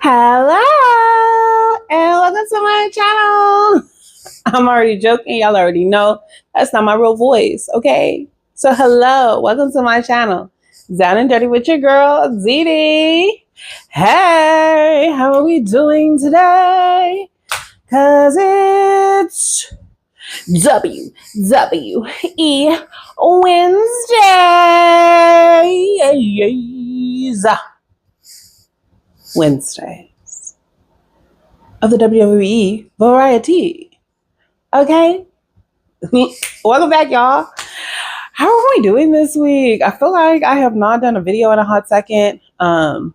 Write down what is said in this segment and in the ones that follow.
Hello and welcome to my channel. I'm already joking. Y'all already know that's not my real voice, okay? So hello, welcome to my channel. Down and Dirty with your girl, ZD. Hey, how are we doing today? Cause it's WWE Wednesdays of the WWE variety. Okay? Welcome back, y'all. How are we doing this week? I feel like I have not done a video in a hot second. I'm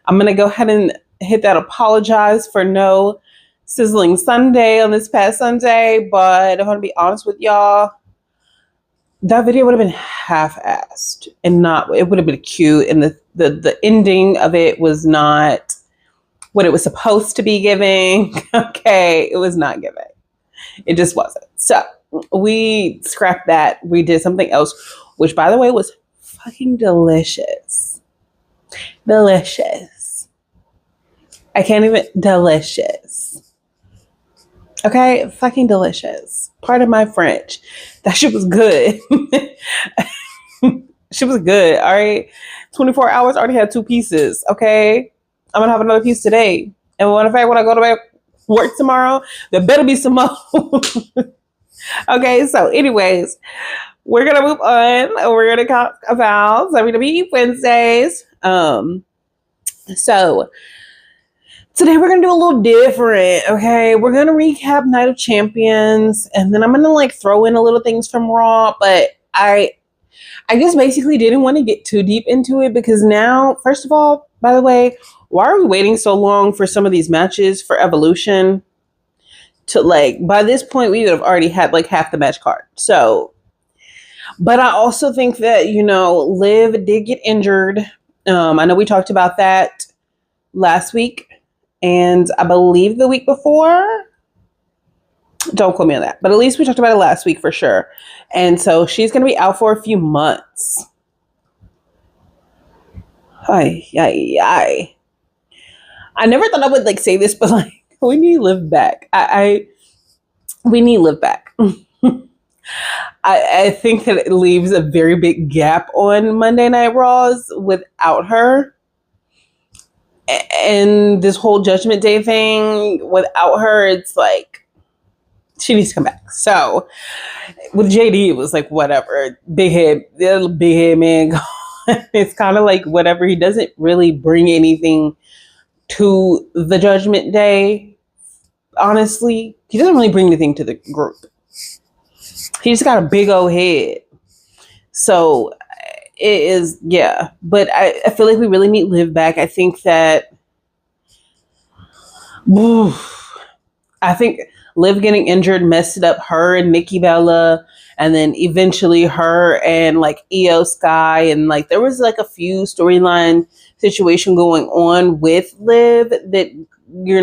going to go ahead and hit that apologize for no sizzling Sunday on this past Sunday, but I'm going to be honest with y'all. That video would have been half-assed and it would have been cute, and the ending of it was not what it was supposed to be giving. Okay, it was not giving. It just wasn't. So we scrapped that. We did something else, which, by the way, was fucking delicious. Delicious. I can't even, delicious. Okay, fucking delicious. Pardon my French. That shit was good. Shit was good, all right? 24 hours, already had 2 pieces, okay? I'm gonna have another piece today. And in fact, when I go to work tomorrow, there better be some more. Okay, so anyways, we're gonna move on. We're gonna talk about WWE Wednesdays. So today we're going to do a little different, okay? We're going to recap Night of Champions, and then I'm going to throw in a little things from Raw, but I just basically didn't want to get too deep into it because now, first of all, by the way, why are we waiting so long for some of these matches for Evolution? To by this point, we would have already had half the match card. So, but I also think that, Liv did get injured. I know we talked about that last week. And I believe the week before, don't quote me on that, but at least we talked about it last week for sure. And so she's going to be out for a few months. I never thought I would say this, but we need Liv back. We need Liv back. I think that it leaves a very big gap on Monday Night Raws without her. And this whole Judgment Day thing, without her, it's she needs to come back. So with JD, it was whatever. Big head man. It's kind of whatever. He doesn't really bring anything to the Judgment Day. Honestly, he doesn't really bring anything to the group. He just got a big old head. So it is, yeah. But I feel like we really need Liv back. I think that, I think Liv getting injured messed up her and Nikki Bella, and then eventually her and Io Sky, and there was a few storyline situation going on with Liv that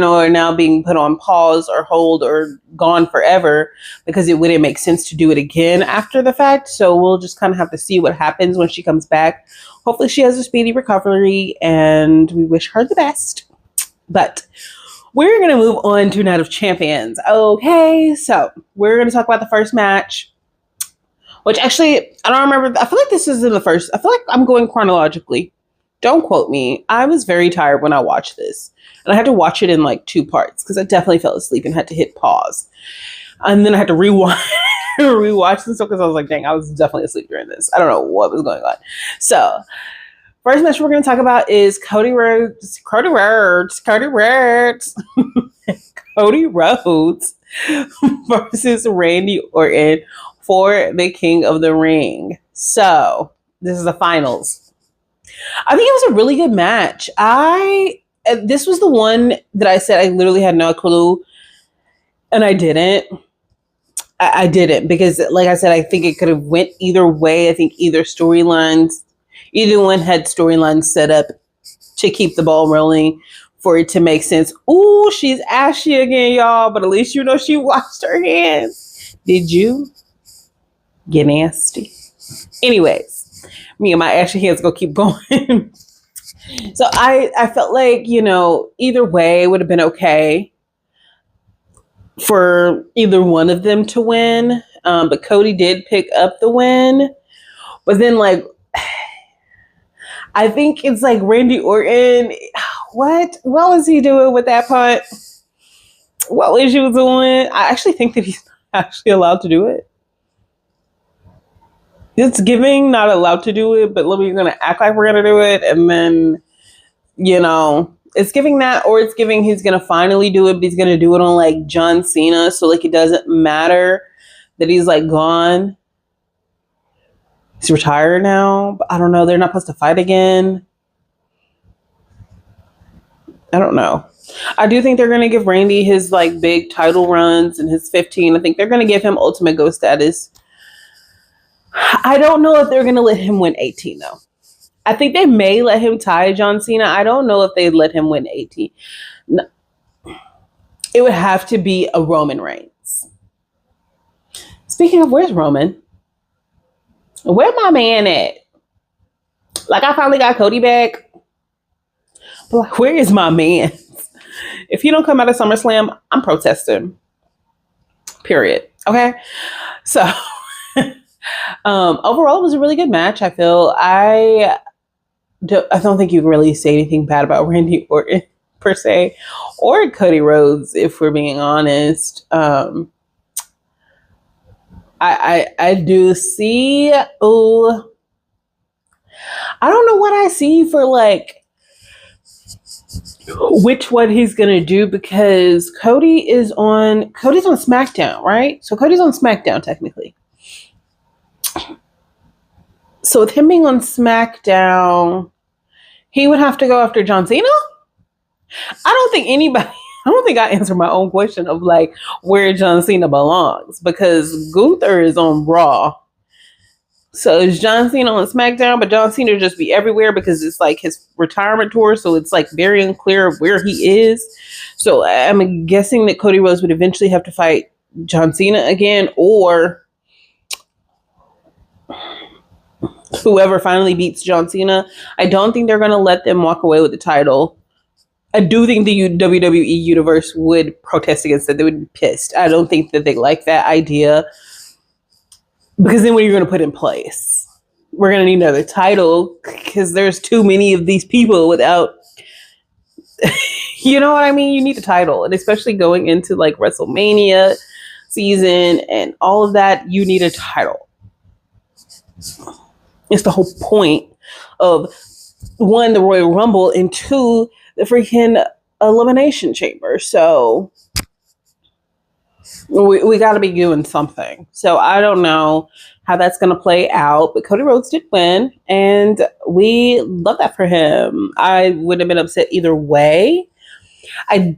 are now being put on pause or hold or gone forever because it wouldn't make sense to do it again after the fact. So we'll just kind of have to see what happens when she comes back. Hopefully she has a speedy recovery and we wish her the best. But we're going to move on to Night of Champions. Okay, so we're going to talk about the first match, which actually, I don't remember. I feel like this is in the first. I feel like I'm going chronologically. Don't quote me. I was very tired when I watched this. And I had to watch it in 2 parts because I definitely fell asleep and had to hit pause. And then I had to rewatch this because I was dang, I was definitely asleep during this. I don't know what was going on. So, first match we're going to talk about is Cody Rhodes versus Randy Orton for the King of the Ring. So, this is the finals. I think it was a really good match. This was the one that I said I literally had no clue, and I didn't. I didn't because, like I said, I think it could have went either way. I think either one had storylines set up to keep the ball rolling for it to make sense. Ooh, she's ashy again, y'all, but at least she washed her hands. Did you? Get nasty. Anyways, me and my ashy hands gonna keep going. So I felt like, either way would have been okay for either one of them to win. But Cody did pick up the win. But then, like, I think it's like Randy Orton. What was he doing with that punt? What was he doing? I actually think that he's actually allowed to do it. It's giving not allowed to do it, but we're going to act like we're going to do it. And then, it's giving that, or it's giving he's going to finally do it, but he's going to do it on like John Cena. So like, it doesn't matter that he's like gone. He's retired now. But I don't know. They're not supposed to fight again. I don't know. I do think they're going to give Randy his like big title runs and his 15. I think they're going to give him Ultimate Go status. I don't know if they're going to let him win 18 though. I think they may let him tie John Cena. I don't know if they'd let him win 18. No. It would have to be a Roman Reigns. Speaking of, where's Roman? Where my man at? Like, I finally got Cody back. But like, where is my man? If he don't come out of SummerSlam, I'm protesting. Period. Okay? So, overall, it was a really good match, I feel. I don't think you can really say anything bad about Randy Orton, per se, or Cody Rhodes, if we're being honest. I do see, I don't know what I see for like which one he's gonna do, because Cody's on SmackDown, right? So Cody's on SmackDown technically. So with him being on SmackDown, he would have to go after John Cena? I don't think I answered my own question of like where John Cena belongs, because Gunther is on Raw. So is John Cena on SmackDown, but John Cena just be everywhere because it's like his retirement tour. So it's like very unclear of where he is. So I'm guessing that Cody Rhodes would eventually have to fight John Cena again, or whoever finally beats John Cena. I don't think they're going to let them walk away with the title. I do think the WWE universe would protest against it. They would be pissed. I don't think that they like that idea, because then what are you going to put in place? We're going to need another title because there's too many of these people without, you know what I mean? You need a title, and especially going into like WrestleMania season and all of that, you need a title. It's the whole point of, one, the Royal Rumble, and two, the freaking Elimination Chamber. So we got to be doing something. So I don't know how that's going to play out, but Cody Rhodes did win, and we love that for him. I wouldn't have been upset either way. I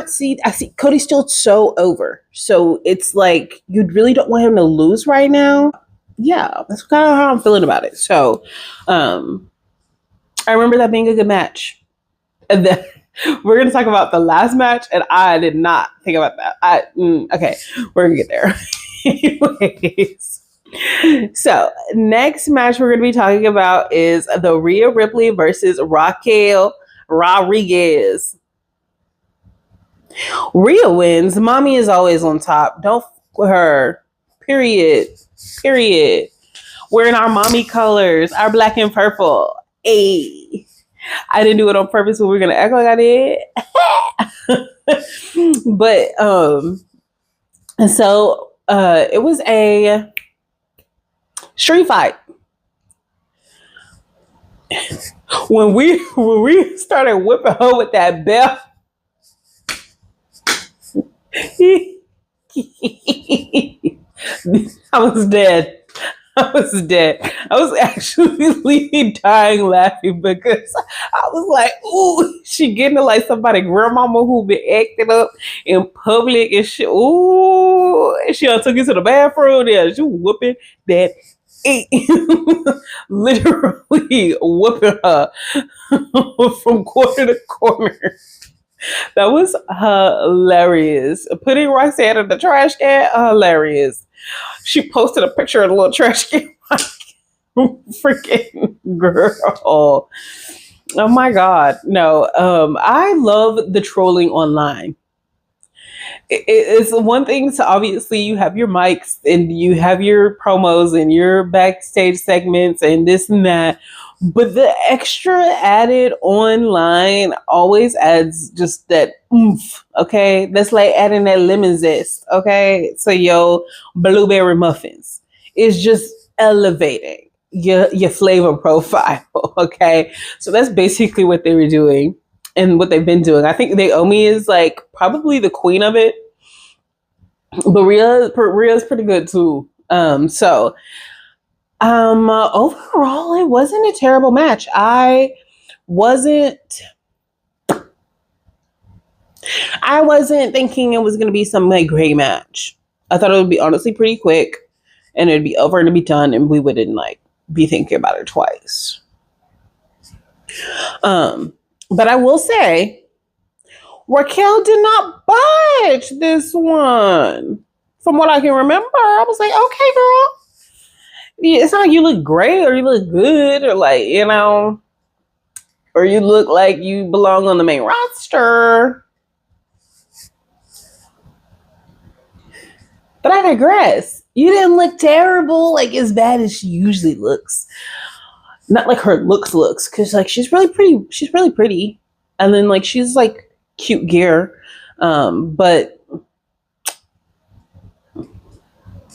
see Cody still so over. So it's like, you really don't want him to lose right now. Yeah, that's kind of how I'm feeling about it. So I remember that being a good match. And then we're going to talk about the last match, and I did not think about that. Okay, we're going to get there. Anyways. So, next match we're going to be talking about is the Rhea Ripley versus Raquel Rodriguez. Rhea wins. Mommy is always on top. Don't f with her. Period. Wearing our mommy colors, our black and purple. Ayy. I didn't do it on purpose, but we're gonna act like I did. But and so it was a street fight. When we started whipping her with that belt, I was dead. I was actually dying laughing, because I was like, ooh, she getting to like somebody grandmama who been acting up in public and shit. Ooh, and she took it to the bathroom. Yeah, she whooping that. Literally whooping her from corner to corner. That was hilarious. Putting Roxanne in the trash can, hilarious. She posted a picture of the little trash can. Freaking girl. Oh my God. No. I love the trolling online. It's one thing to obviously you have your mics and you have your promos and your backstage segments and this and that. But the extra added online always adds just that oomph. Okay. That's like adding that lemon zest. Okay. So your blueberry muffins is just elevating your flavor profile. Okay. So that's basically what they were doing and what they've been doing. I think Naomi is like probably the queen of it, but Rhea's pretty good too. Overall, it wasn't a terrible match. Wasn't I wasn't thinking it was going to be some like great match. I thought it would be honestly pretty quick, and it'd be over and it'd be done, and we wouldn't like be thinking about it twice. But I will say, Raquel did not budge this one. From what I can remember, I was like, okay, girl. Yeah, it's not like you look great or you look good or like, you know, or you look like you belong on the main roster. But I digress. You didn't look terrible, like as bad as she usually looks. Not like her looks, because like she's really pretty. She's really pretty, and then like she's like cute gear, but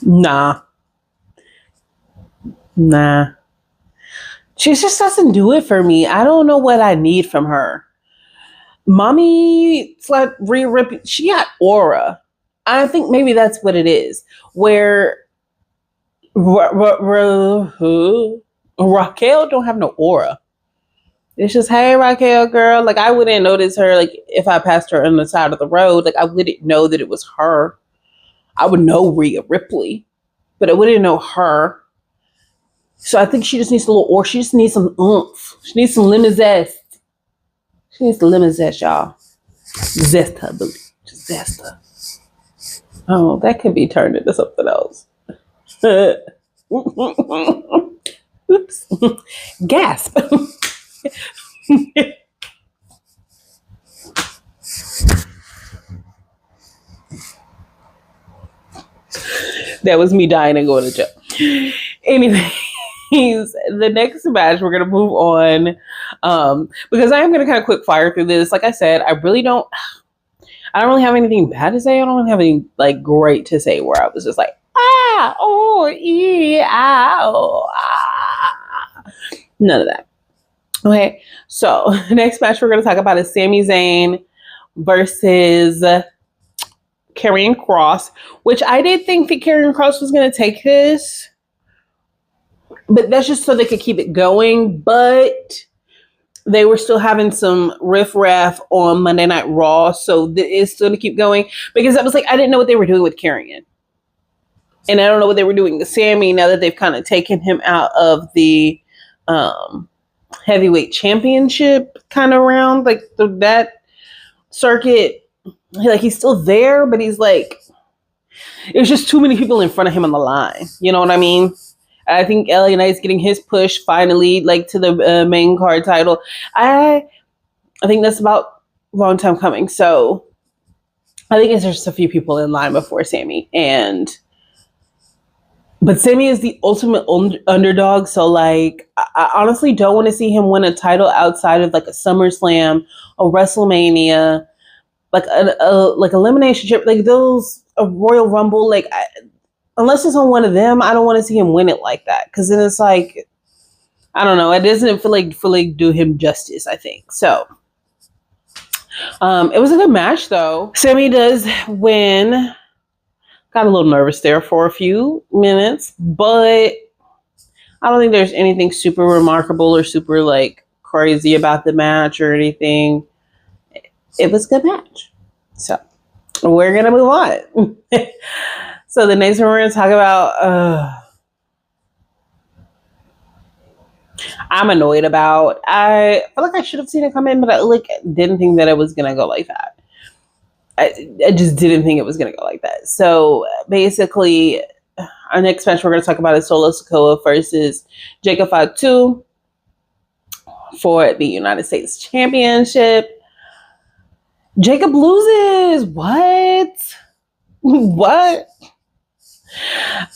nah. She just doesn't do it for me. I don't know what I need from her. Mommy, like she got aura. I think maybe that's what it is. Where Raquel don't have no aura. It's just, hey, Raquel, girl. Like, I wouldn't notice her, like, if I passed her on the side of the road. Like, I wouldn't know that it was her. I would know Rhea Ripley, but I wouldn't know her. So I think she just needs a little aura. She just needs some oomph. She needs some lemon zest. She needs the lemon zest, y'all. Zest her booty. Just zest her. Oh, that could be turned into something else. Oops. Gasp. That was me dying and going to jail. Anyways, the next match we're gonna move on, because I am gonna kind of quick fire through this. Like I said, I don't really have anything bad to say. I don't have anything like great to say where I was just like, none of that. Okay, so the next match we're going to talk about is Sami Zayn versus Karrion Kross, which I did think that Karrion Kross was going to take this, but that's just so they could keep it going. But they were still having some riffraff on Monday Night Raw, so it's still to keep going, because I was like, I didn't know what they were doing with Karrion. And I don't know what they were doing to Sami now that they've kind of taken him out of the heavyweight championship kind of round, like that circuit. Like, he's still there, but he's like, there's just too many people in front of him on the line. You know what I mean? I think LA Knight's getting his push finally, like to the main card title. I think that's about a long time coming. So I think it's just a few people in line before Sami. But Sami is the ultimate underdog. So like, I honestly don't want to see him win a title outside of like a SummerSlam, a WrestleMania, like a elimination chamber, like those, a Royal Rumble, like unless it's on one of them, I don't want to see him win it like that. Because then it's like, I don't know. It doesn't fully do him justice, I think. So, it was a good match, though. Sami does win. Got a little nervous there for a few minutes. But I don't think there's anything super remarkable or super, like, crazy about the match or anything. It was a good match. So, we're going to move on. So the next one we're going to talk about, I'm annoyed about. I feel like I should have seen it come in, but I didn't think that it was going to go like that. I just didn't think it was going to go like that. So basically, our next match we're going to talk about is Solo Sikoa versus Jacob Fatu. for the United States Championship. Jacob loses. What? What?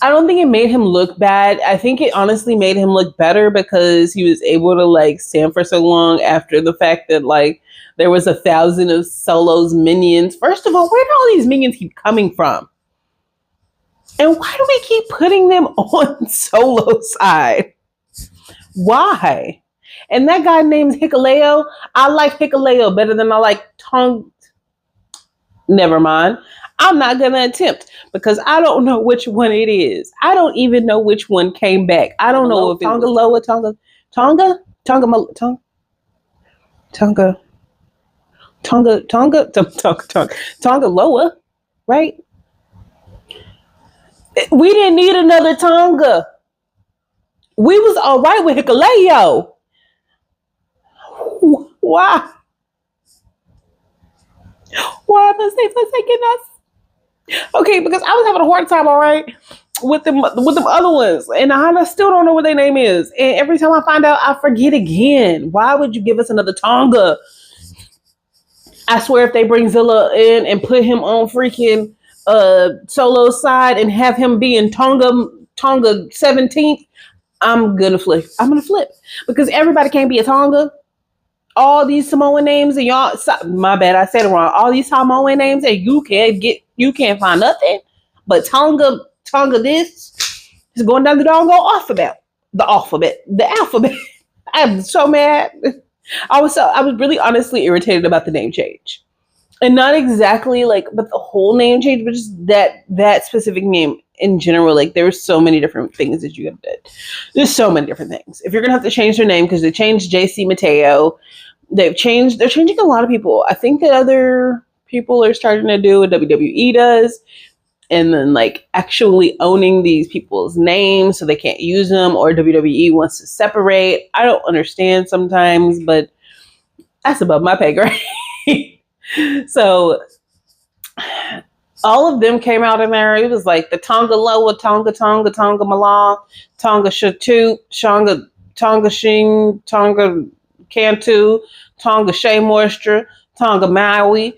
I don't think it made him look bad. I think it honestly made him look better because he was able to like stand for so long after the fact that like there was 1,000 of Solo's minions. First of all, where do all these minions keep coming from? And why do we keep putting them on Solo's side? Why? And that guy named Hikuleo, I like Hikuleo better than I like Tong. Never mind. I'm not going to attempt because I don't know which one it is. I don't even know which one came back. I don't know if Tonga Loa, Tonga Loa, right? We didn't need another Tonga. We was all right with Hikuleo. Why? Why must they forsaken us? Okay, because I was having a hard time, all right, with them other ones, and I still don't know what their name is. And every time I find out, I forget again. Why would you give us another Tonga? I swear, if they bring Zilla in and put him on freaking Solo's side and have him be in Tonga 17th, I'm gonna flip. Because everybody can't be a Tonga. All these Samoan names and y'all, my bad, I said it wrong. All these Samoan names and you can't find nothing but Tonga this is going down the doggone alphabet. The alphabet. I'm so mad. I was really honestly irritated about the name change. And not exactly like, but the whole name change, but just that specific name in general. Like there's so many different things that you have done. There's so many different things. If you're going to have to change their name, because they changed JC Mateo, they're changing a lot of people. I think that other people are starting to do what WWE does. And then like actually owning these people's names so they can't use them, or WWE wants to separate. I don't understand sometimes, but that's above my pay grade. So all of them came out in there. It was like the Tonga Loa, Tonga Mala, Tonga Shatu, Tonga Shing, Tonga Cantu, Tonga Shea Moisture, Tonga Maui.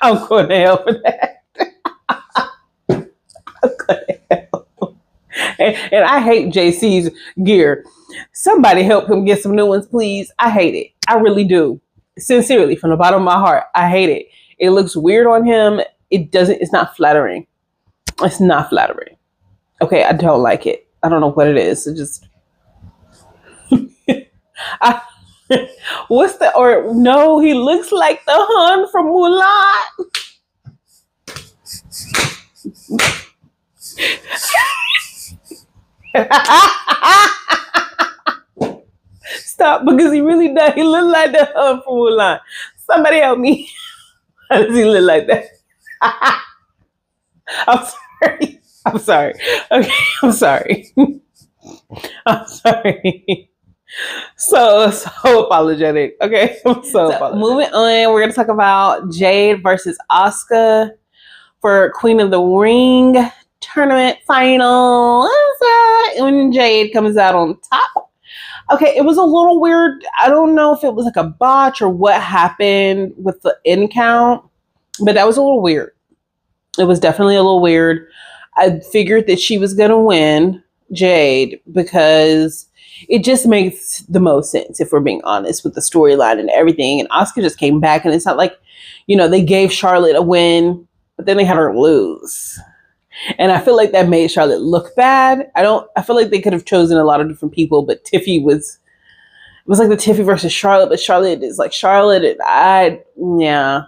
I'm going to hell for that. I'm going to hell. And I hate JC's gear. Somebody help him get some new ones, please. I hate it. I really do. Sincerely, from the bottom of my heart, I hate it. It looks weird on him. It's not flattering. It's not flattering. Okay, I don't like it. I don't know what it is. It just... he looks like the Hun from Mulan. Stop, because he really does. He looks like the Hun from Mulan. Somebody help me. How does he look like that? I'm sorry. Okay, I'm sorry. I'm sorry. So apologetic. Okay, I'm so apologetic. Moving on, we're going to talk about Jade versus Asuka for Queen of the Ring tournament final. When Jade comes out on top. Okay, it was a little weird. I don't know if it was like a botch or what happened with the end count, but that was a little weird. It was definitely a little weird. I figured that she was going to win, Jade, because it just makes the most sense, if we're being honest, with the storyline and everything. And Asuka just came back, and it's not like, they gave Charlotte a win, but then they had her lose. And I feel like that made Charlotte look bad. I feel like they could have chosen a lot of different people, but it was like the Tiffy versus Charlotte, but Charlotte is like Charlotte, and yeah.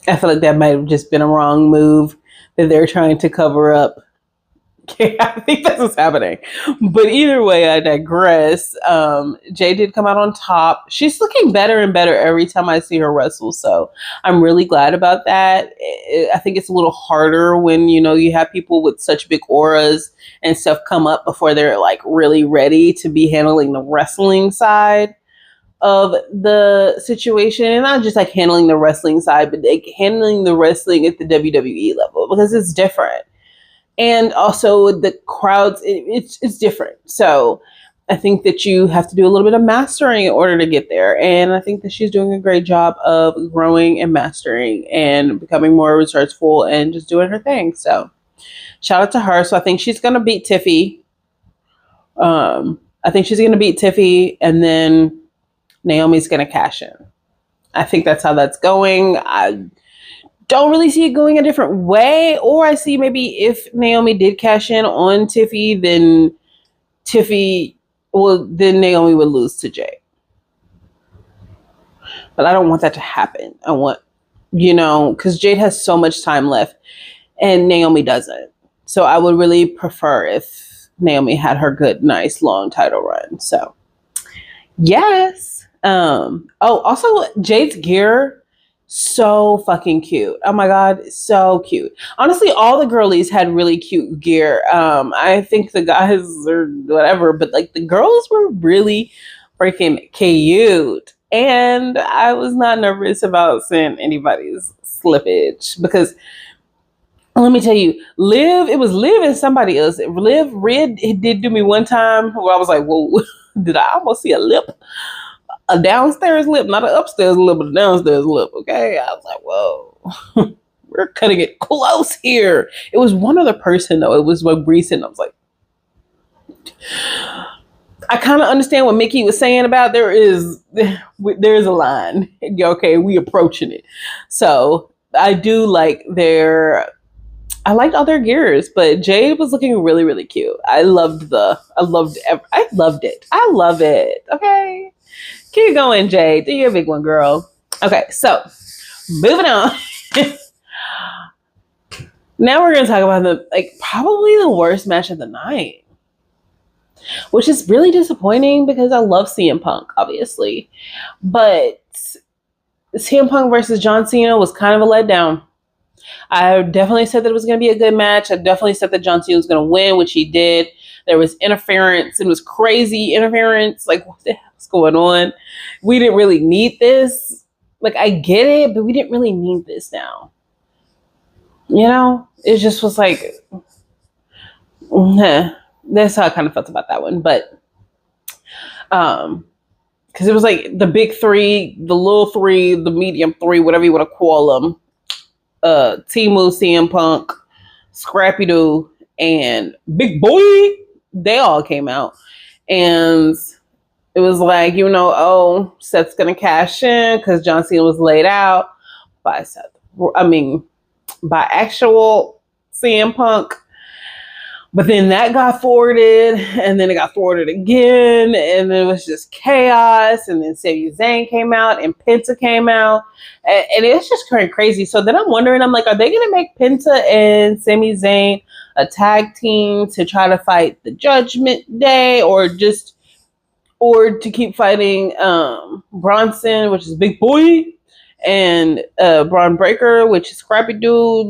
I feel like that might have just been a wrong move that they're trying to cover up. Okay, I think that's what's happening. But either way, I digress. Jay did come out on top. She's looking better and better every time I see her wrestle. So I'm really glad about that. I think it's a little harder when, you have people with such big auras and stuff come up before they're like really ready to be handling the wrestling side of the situation. And not just like handling the wrestling side, but like handling the wrestling at the WWE level, because it's different. And also the crowds, it's different. So I think that you have to do a little bit of mastering in order to get there. And I think that she's doing a great job of growing and mastering and becoming more resourceful and just doing her thing. So shout out to her. So I think she's going to beat Tiffy. I think she's going to beat Tiffy, and then Naomi's going to cash in. I think that's how that's going. I don't really see it going a different way. Or I see maybe if Naomi did cash in on Tiffy, then Naomi would lose to Jade. But I don't want that to happen. I want, because Jade has so much time left and Naomi doesn't. So I would really prefer if Naomi had her good, nice, long title run. So, yes. Also, Jade's gear, so fucking cute. Oh my God, so cute. Honestly, all the girlies had really cute gear. I think the guys or whatever, but like the girls were really freaking cute. And I was not nervous about seeing anybody's slippage because let me tell you, it was Liv and somebody else. Liv Red, it did do me one time where I was like, whoa, did I almost see a lip? A downstairs lip, not an upstairs lip, but a downstairs lip, okay? I was like, whoa, we're cutting it close here. It was one other person, though. It was like recent. I was like, I kind of understand what Mickey was saying about there is a line. Okay, we approaching it. So I do like I liked all their gears, but Jade was looking really, really cute. I loved it. I love it. Okay. Keep going, Jade. Do your big one, girl. Okay, so moving on. Now we're going to talk about probably the worst match of the night, which is really disappointing because I love CM Punk, obviously. But CM Punk versus John Cena was kind of a letdown. I definitely said that it was going to be a good match. I definitely said that John Cena was going to win, which he did. There was interference. It was crazy interference. Like, what the hell's going on? We didn't really need this. Like, I get it, but we didn't really need this now. It just was like, that's how I kind of felt about that one. But, because it was like the big three, the little three, the medium three, whatever you want to call them. Timu, CM Punk, Scrappy Doo, and Big Boy, they all came out. And it was like, Seth's going to cash in because John Cena was laid out by actual CM Punk. But then that got thwarted, and then it got thwarted again, and then it was just chaos, and then Sami Zayn came out, and Penta came out, and it's just going crazy. So then I'm wondering, I'm like, are they going to make Penta and Sami Zayn a tag team to try to fight the Judgment Day, or to keep fighting Bronson, which is Big Boy, and Braun Breaker, which is Scrappy Doo,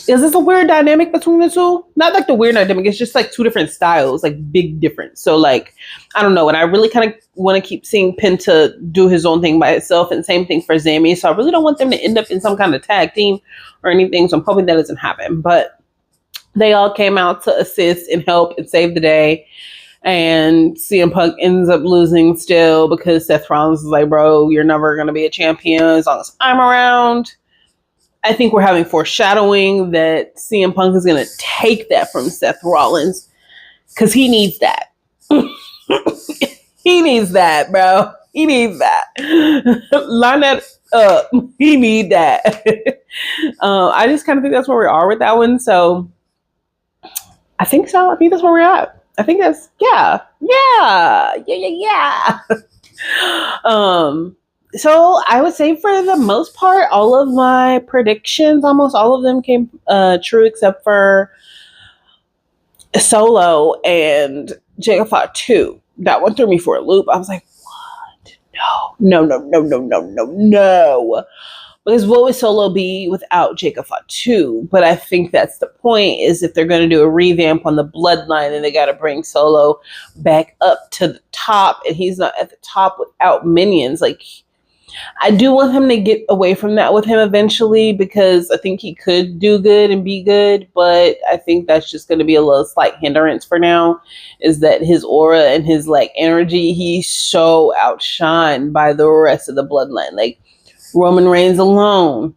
Is this a weird dynamic between the two? Not like the weird dynamic. It's just like two different styles, like big difference. So like, I don't know. And I really kind of want to keep seeing Penta do his own thing by itself, and same thing for Sami. So I really don't want them to end up in some kind of tag team or anything. So I'm hoping that doesn't happen. But they all came out to assist and help and save the day. And CM Punk ends up losing still because Seth Rollins is like, bro, you're never going to be a champion as long as I'm around. I think we're having foreshadowing that CM Punk is going to take that from Seth Rollins because he needs that. He needs that, bro. He needs that. Line that up. He need that. I just kind of think that's where we are with that one. So I think so. I think that's where we're at. I think that's, yeah. So I would say for the most part, all of my predictions, almost all of them came true except for Solo and Jacob Fought 2. That one threw me for a loop. I was like, what? No. Because what would Solo be without Jacob Fought 2? But I think that's the point, is if they're going to do a revamp on the bloodline, then they got to bring Solo back up to the top. And he's not at the top without minions. Like, I do want him to get away from that with him eventually, because I think he could do good and be good, but I think that's just going to be a little slight hindrance for now, is that his aura and his like energy, he's so outshined by the rest of the bloodline. Like Roman Reigns alone,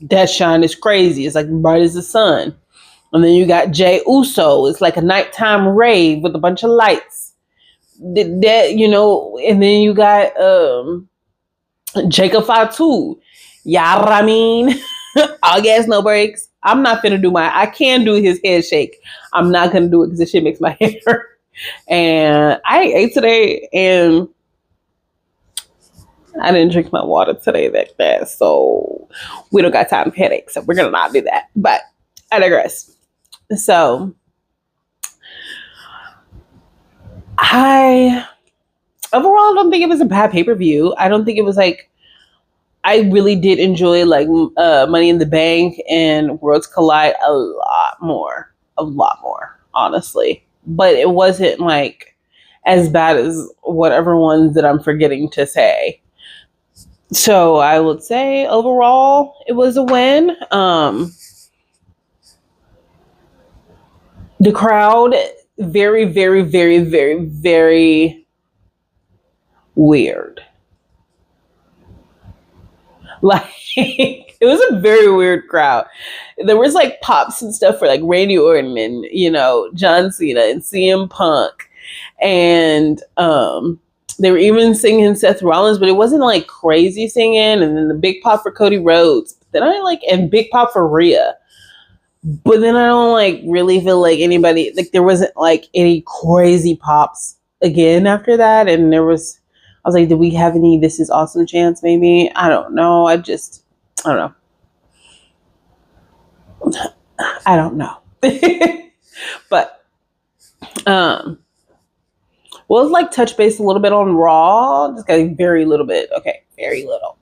that shine is crazy. It's like bright as the sun. And then you got Jey Uso. It's like a nighttime rave with a bunch of lights. That, you know, and then you got Jacob Fatu. Yeah, I mean, all gas, no breaks. I'm not gonna do I can do his head shake. I'm not gonna do it because this shit makes my head hurt. And I ate today and I didn't drink my water today that fast. So we don't got time for headaches. So we're gonna not do that. But I digress. So overall, I don't think it was a bad pay-per-view. I don't think it was like, I really did enjoy like Money in the Bank and Worlds Collide a lot more, honestly. But it wasn't like as bad as whatever ones that I'm forgetting to say. So I would say overall, it was a win. The crowd, very, very, very, very, very weird. Like, it was a very weird crowd. There was like pops and stuff for like Randy Orton and, you know, John Cena and CM Punk. And they were even singing Seth Rollins, but it wasn't like crazy singing. And then the big pop for Cody Rhodes. Then and big pop for Rhea. But then I don't like really feel like anybody, like there wasn't like any crazy pops again after that. And I was like, did we have any This Is Awesome chants maybe? I don't know. I don't know. But we'll like touch base a little bit on Raw. Just got very little bit. Okay, very little.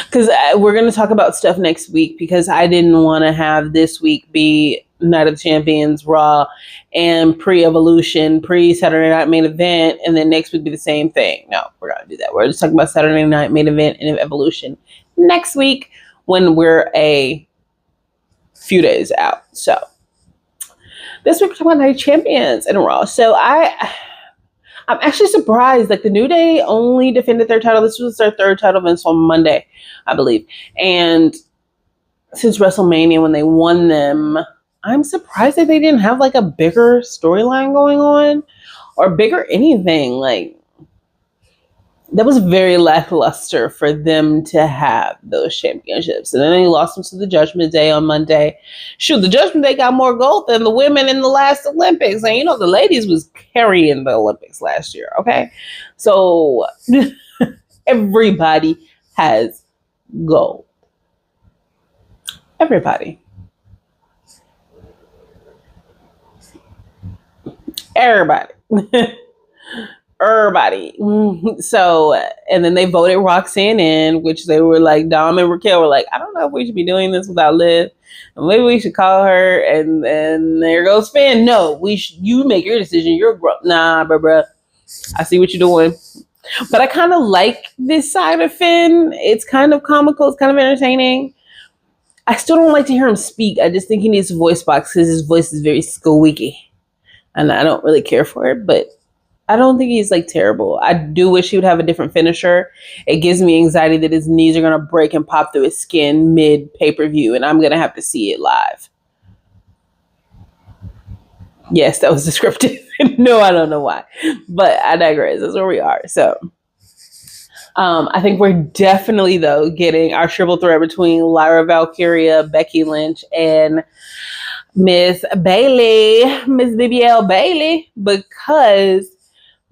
Because we're going to talk about stuff next week, because I didn't want to have this week be Night of Champions, Raw, and pre-Evolution, pre-Saturday Night Main Event, and then next week be the same thing. No, we're going to do that. We're just talking about Saturday Night Main Event and Evolution next week when we're a few days out. So this week we're talking about Night of Champions and Raw. So I'm actually surprised. Like the New Day only defended their title. This was their third title defense on Monday, I believe. And since WrestleMania, when they won them, I'm surprised that they didn't have like a bigger storyline going on or bigger anything. Like that was very lackluster for them to have those championships. And then they lost them to the Judgment Day on Monday. Shoot, the Judgment Day got more gold than the women in the last Olympics. And you know, the ladies was carrying the Olympics last year. Okay. So everybody has gold. Everybody. Everybody. So, and then they voted Roxanne in, which they were like, Dom and Raquel were like, I don't know if we should be doing this without Liv. Maybe we should call her. And then there goes Finn. No, you make your decision. You're nah, bruh. I see what you're doing. But I kind of like this side of Finn. It's kind of comical. It's kind of entertaining. I still don't like to hear him speak. I just think he needs a voice box because his voice is very squeaky. And I don't really care for it, but I don't think he's like terrible. I do wish he would have a different finisher. It gives me anxiety that his knees are going to break and pop through his skin mid pay-per-view, and I'm going to have to see it live. Yes, that was descriptive. No, I don't know why, but I digress. That's where we are. So I think we're definitely, though, getting our triple threat between Lyra Valkyria, Becky Lynch, and Miss BBL Bailey, because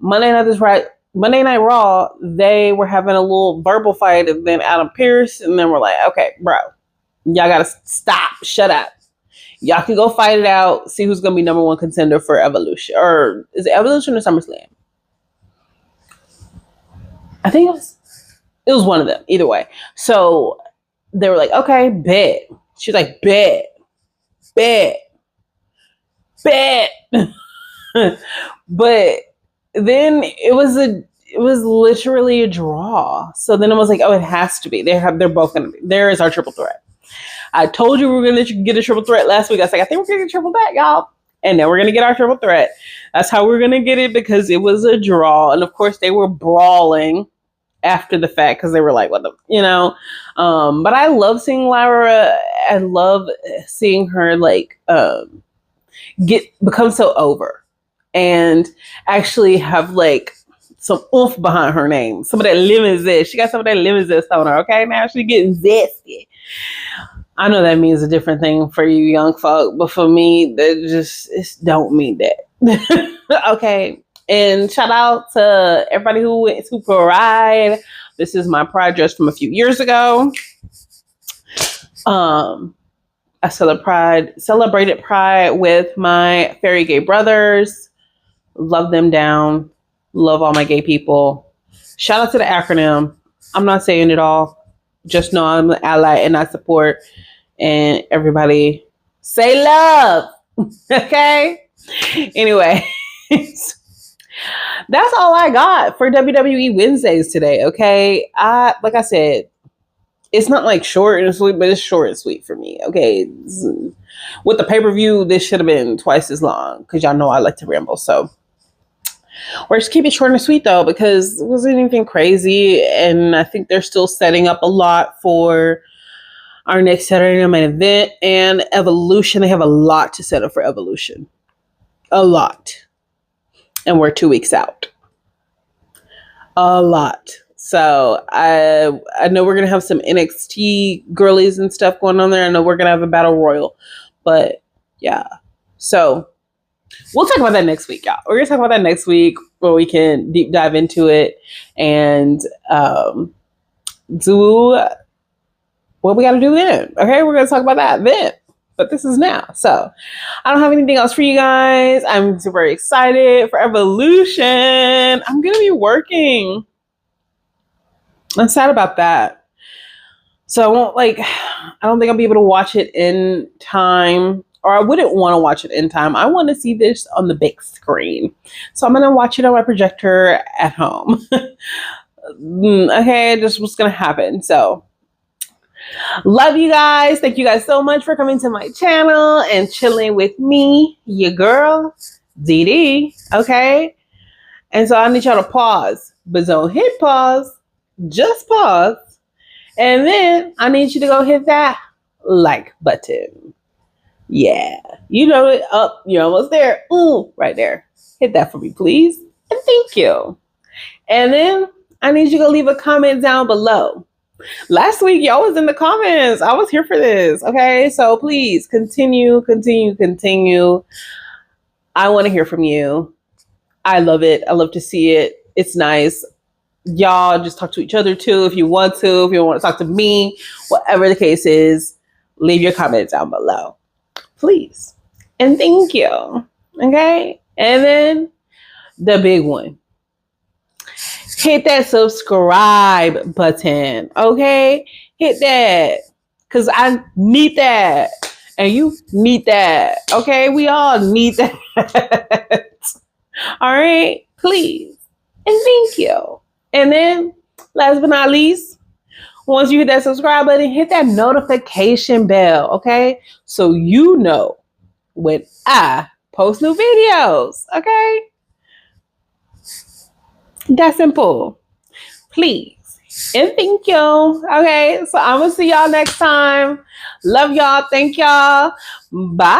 Monday Night Raw, they were having a little verbal fight, and then Adam Pearce, and then we're like, okay, bro, y'all gotta stop, shut up. Y'all can go fight it out, see who's gonna be number one contender for Evolution, or is it Evolution or SummerSlam? I think it was one of them, either way. So they were like, okay, bet. She's like, bet. But then it it was literally a draw. So then it was like, oh, it has to be. They're both gonna be. There is our triple threat. I told you we were gonna get a triple threat last week. I was like, I think we're gonna get a triple threat, y'all. And then we're gonna get our triple threat. That's how we're gonna get it, because it was a draw. And of course they were brawling after the fact, because they were like, what the, but I love seeing Lyra. I love seeing her like become so over and actually have like some oomph behind her name. Some of that lemon zest. She got some of that lemon zest on her. Okay, now she's getting zesty. I know that means a different thing for you young folk, but for me, it don't mean that. Okay. And shout out to everybody who went to Pride. This is my Pride dress from a few years ago. I celebrated Pride with my fairy gay brothers. Love them down. Love all my gay people. Shout out to the acronym. I'm not saying it all. Just know I'm an ally and I support. And everybody say love. Okay? Anyway. That's all I got for WWE Wednesdays today. Okay. Like I said, it's not like short and sweet, but it's short and sweet for me. Okay. With the pay-per-view, this should have been twice as long, because y'all know I like to ramble. So we're just keep it short and sweet though, because it wasn't anything crazy. And I think they're still setting up a lot for our next Saturday Night Main Event and Evolution. They have a lot to set up for Evolution. A lot. And we're 2 weeks out. A lot. So I know we're going to have some NXT girlies and stuff going on there. I know we're going to have a battle royal. But yeah. So we'll talk about that next week, y'all. We're going to talk about that next week where we can deep dive into it and do what we got to do then. Okay, we're going to talk about that then. But this is now. So I don't have anything else for you guys. I'm super excited for Evolution. I'm going to be working. I'm sad about that. So I don't think I'll be able to watch it in time, or I wouldn't want to watch it in time. I want to see this on the big screen. So I'm going to watch it on my projector at home. Okay, just what's going to happen. So love you guys. Thank you guys so much for coming to my channel and chilling with me, your girl, DD. Okay? And so I need y'all to pause, but don't hit pause. Just pause. And then I need you to go hit that like button. Yeah. You know it. Up. You're almost there. Ooh, right there. Hit that for me, please. And thank you. And then I need you to leave a comment down below. Last week, y'all was in the comments. I was here for this. Okay. So please continue. I want to hear from you. I love it. I love to see it. It's nice. Y'all just talk to each other too if you want to. If you want to talk to me, whatever the case is, leave your comments down below. Please. And thank you. Okay. And then the big one. Hit that subscribe button. Okay. Hit that. Because I need that. And you need that. Okay. We all need that. All right. Please. And thank you. And then, last but not least, once you hit that subscribe button, hit that notification bell, okay? So you know when I post new videos, okay? That's simple. Please. And thank you. Okay, so I'm going to see y'all next time. Love y'all. Thank y'all. Bye.